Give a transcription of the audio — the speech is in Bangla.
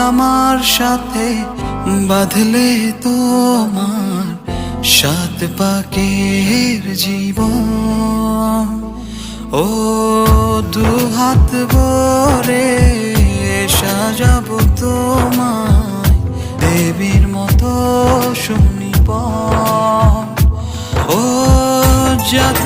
আমার সাথে বাঁধলে তোমার সাত পাকের জীবন। ও দুহাত ভরে সাজাবো তোমায় দেবীর মতো সুনিপন। ও যত